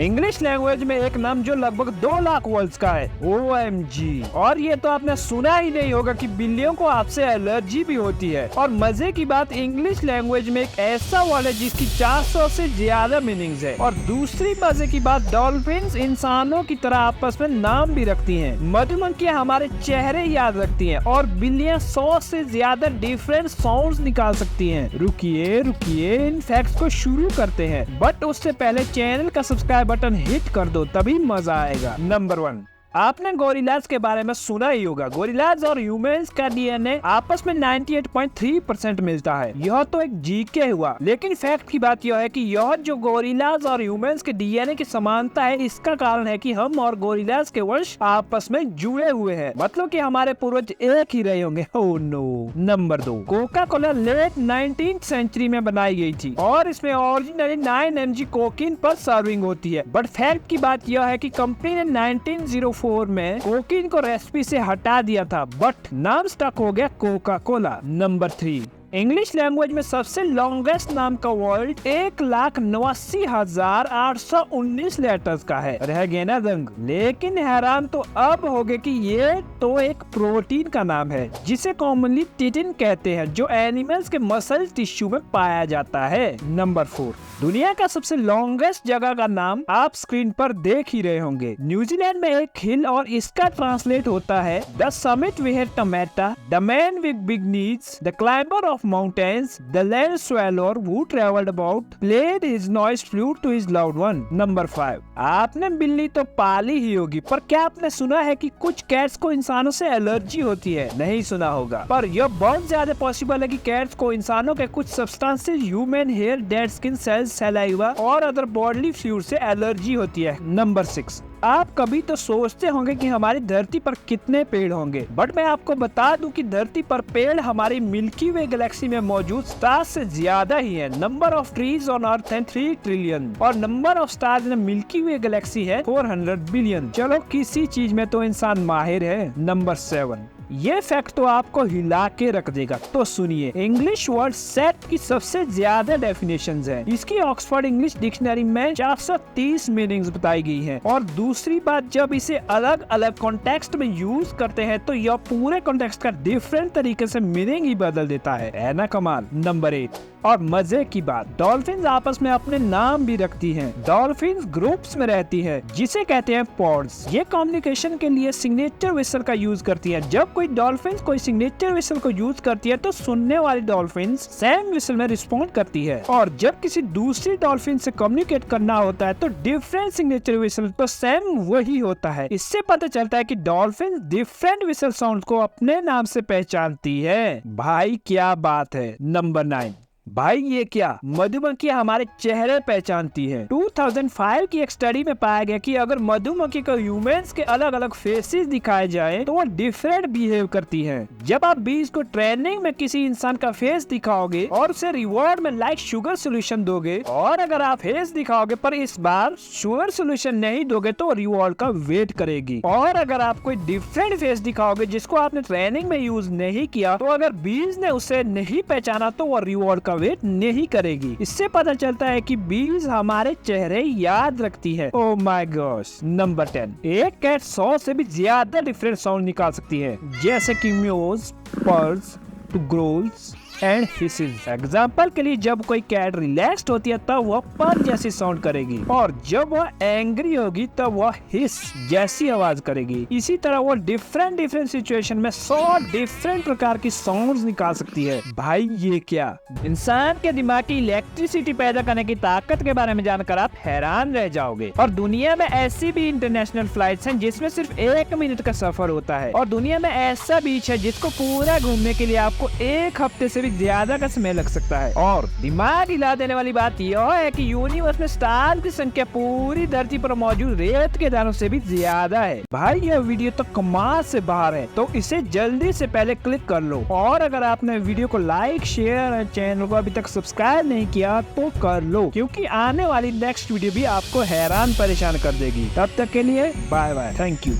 English language में एक नाम जो लगभग 2 लाख वर्ड्स का है, OMG। और ये तो आपने सुना ही नहीं होगा कि बिल्लियों को आपसे एलर्जी भी होती है। और मजे की बात, इंग्लिश लैंग्वेज में एक ऐसा वर्ड है जिसकी 400 से ज्यादा मीनिंग्स है। और दूसरी मजे की बात, डॉल्फिन्स इंसानों की तरह आपस में नाम भी रखती हैं। मधुमक्खियां हमारे चेहरे याद रखती हैं और बिल्लियां 100 से ज्यादा डिफरेंट साउंड्स निकाल सकती हैं। रुकिए इन फैक्ट्स को शुरू करते हैं, बट उससे पहले चैनल का सब्सक्राइब बटन हिट कर दो, तभी मजा आएगा। नंबर 1, आपने गोरिल्लाज के बारे में सुना ही होगा। गोरिल्लाज और ह्यूमंस का डीएनए आपस में 98.3% मिलता है। यह तो एक जीके हुआ, लेकिन फैक्ट की बात यह है कि यह जो गोरिल्लाज और ह्यूमंस के डीएनए की समानता है, इसका कारण है कि हम और गोरिल्लाज के वंश आपस में जुड़े हुए हैं। मतलब कि हमारे पूर्वज एक ही रहे होंगे। Oh no. Number 2, Coca Cola late 19th century में बनाई गई थी और इसमें originally 9 mg cocaine per serving होती है। बट फैक्ट की बात यह है कि कंपनी ने 1904 में कोकीन को रेसिपी से हटा दिया था, बट नाम स्टक हो गया Coca Cola. Number 3, English language में सबसे लॉन्गेस्ट नाम का वर्ड 1,89,819 लेटर्स का है। रह गए ना दंग। लेकिन हैरान तो अब हो गए कि ये तो एक प्रोटीन का नाम है जिसे कॉमनली टिटिन कहते हैं, जो एनिमल्स के मसल टिश्यू में पाया जाता है। नंबर 4, दुनिया का सबसे लॉन्गेस्ट जगह का नाम आप स्क्रीन पर देख ही रहे होंगे। न्यूजीलैंड में एक हिल और इसका ट्रांसलेट होता है the summit where tomato, the man with big needs, the climber of mountains, the land swallower who traveled about, played his noise flute to his loved one. Number 5, आपने बिल्ली तो पाली ही होगी, पर क्या आपने सुना है कि कुछ कैट्स को इंसानों से एलर्जी होती है? नहीं सुना होगा, पर यह बहुत ज्यादा पॉसिबल है कि कैट्स को इंसानों के कुछ substances, human hair, dead skin cells, saliva और अदर बॉडली फ्लूइड से एलर्जी होती है। नंबर 6, आप कभी तो सोचते होंगे कि हमारी धरती पर कितने पेड़ होंगे, बट मैं आपको बता दूं कि धरती पर पेड़ हमारी मिल्की वे गैलेक्सी में मौजूद स्टार्स से ज्यादा ही है। Number of trees on earth है 3 ट्रिलियन और number of stars in milky way Galaxy है 400 बिलियन। चलो किसी चीज में तो इंसान माहिर है। नंबर 7, ये फैक्ट तो आपको हिला के रख देगा, तो सुनिए। इंग्लिश वर्ड सेट की सबसे ज्यादा डेफिनेशंस हैं। इसकी ऑक्सफोर्ड इंग्लिश डिक्शनरी में 430 मीनिंग्स बताई गई हैं। और दूसरी बात, जब इसे अलग अलग कॉन्टेक्स्ट में यूज करते हैं तो यह पूरे कॉन्टेक्स्ट का डिफरेंट तरीके से मीनिंग ही बदल देता है ना कमाल। नंबर 8, और मजे की बात, डॉल्फिन्स आपस में अपने नाम भी रखती हैं। डॉल्फिन्स ग्रुप्स में रहती है जिसे कहते हैं पॉड्स। ये कम्युनिकेशन के लिए सिग्नेचर विसल का यूज करती है। जब कोई डॉल्फिन्स कोई सिग्नेचर विसल को यूज करती है तो सुनने वाली डॉल्फिन्स सेम विसल में रिस्पॉन्ड करती है। और जब किसी दूसरी डॉल्फिन से कम्युनिकेट करना होता है तो डिफरेंट सिग्नेचर विसल तो सेम वही होता है। इससे पता चलता है कि डॉल्फिन डिफरेंट विसल साउंड को अपने नाम से पहचानती है। भाई क्या बात है। नंबर 9, भाई ये क्या, मधुमक्खियां हमारे चेहरे पहचानती है। 2005 की एक स्टडी में पाया गया कि अगर मधुमक्खी को ह्यूमंस के अलग अलग फेसेस दिखाए जाए तो वो डिफरेंट बिहेव करती है। जब आप बीज को ट्रेनिंग में किसी इंसान का फेस दिखाओगे और उसे रिवॉर्ड में लाइक शुगर सोल्यूशन दोगे, और अगर आप फेस दिखाओगे पर इस बार शुगर सोल्यूशन नहीं दोगे तो रिवॉर्ड का वेट करेगी। और अगर आप कोई डिफरेंट फेस दिखाओगे जिसको आपने ट्रेनिंग में यूज नहीं किया, तो अगर बीज ने उसे नहीं पहचाना तो वो रिवॉर्ड का वेट नहीं करेगी। इससे पता चलता है कि बीज हमारे चेहरे याद रखती है। Oh my gosh. नंबर 10, एक कैट 100 से भी ज्यादा डिफरेंट साउंड निकाल सकती है, जैसे कि mews, purrs, growls and hisses. Example के लिए, जब कोई कैट रिलैक्स्ड होती है तब वह पर जैसी साउंड करेगी, और जब वह एंग्री होगी तब वह हिस जैसी आवाज करेगी। इसी तरह वो डिफरेंट सिचुएशन में 100 डिफरेंट प्रकार की साउंड्स निकाल सकती है। भाई ये क्या, इंसान के दिमाग की इलेक्ट्रिसिटी पैदा करने की ताकत के बारे में जानकर आप हैरान रह जाओगे। और दुनिया में ऐसी भी इंटरनेशनल फ्लाइट्स हैं जिसमें सिर्फ 1 मिनट का सफर होता है, और दुनिया में ऐसा बीच है जिसको पूरा घूमने के लिए आपको 1 हफ्ते से ज्यादा का समय लग सकता है। और दिमाग हिला देने वाली बात यह है कि यूनिवर्स में स्टार की संख्या पूरी धरती पर मौजूद रेत के दानों से भी ज्यादा है। भाई यह वीडियो तो कमाल से बाहर है, तो इसे जल्दी से पहले क्लिक कर लो। और अगर आपने वीडियो को लाइक, शेयर और चैनल को अभी तक सब्सक्राइब नहीं किया तो कर लो, क्योंकि आने वाली नेक्स्ट वीडियो भी आपको हैरान परेशान कर देगी। तब तक के लिए बाय बाय, थैंक यू।